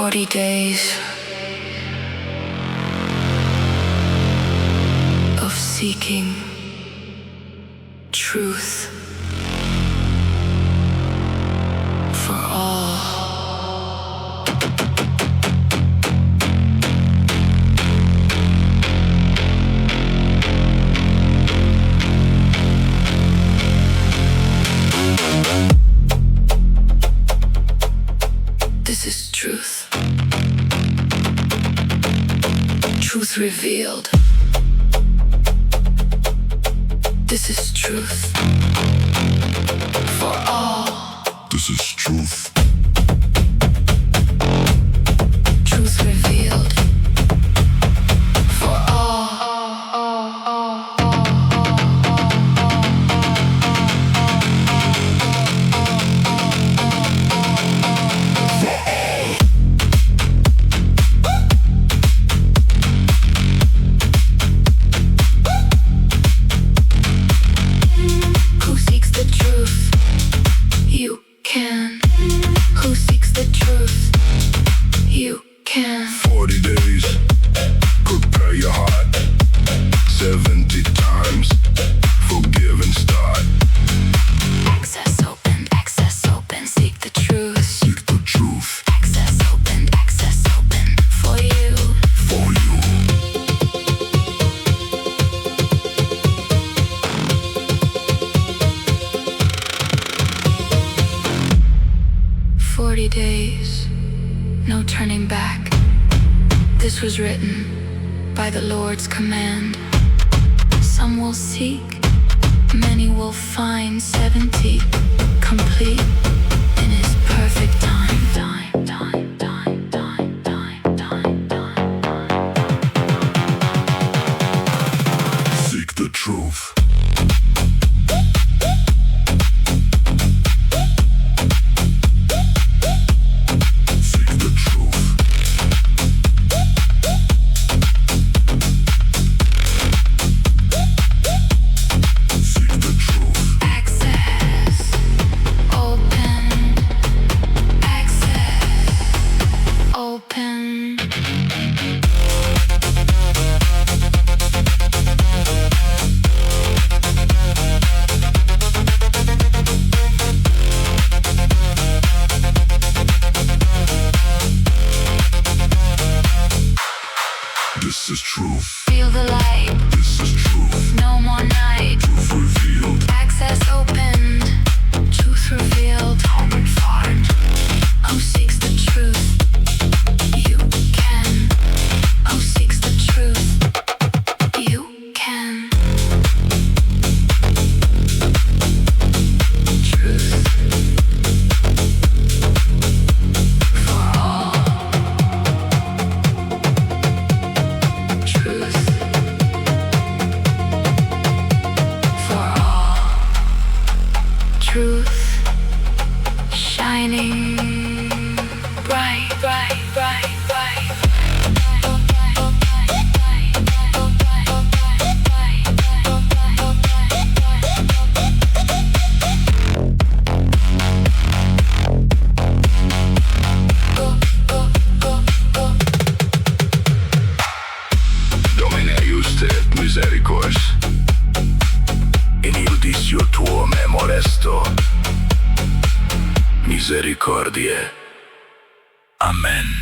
40 days of seeking truth for all. This is truth. Truth revealed. This is truth for all. This is truth. Truth revealed for all. Who seeks the truth? You can. Who seeks the truth? You can. 40 days, prepare your heart. 70 times, forgive and start. Access open, seek the truth. Seek the truth Access open, for you. for you. "40 days, no turning back." This was written by the Lord's command. Some will seek, many will find. 70 complete in His perfect time. Seek the truth. Seek the truth. Seek the truth. Access open. Access open. This is truth. Feel the light, This is truth. no more night. Truth revealed. Access opened, truth revealed. Come and find. Who seeks the truth? You can. Who seeks the truth? You can. Truth for all. Truth for all. Truth shining bright, bright, bright, bright. Domine, iuste, misericors. In iudicio tuo memor esto. Misericordiae. Amen.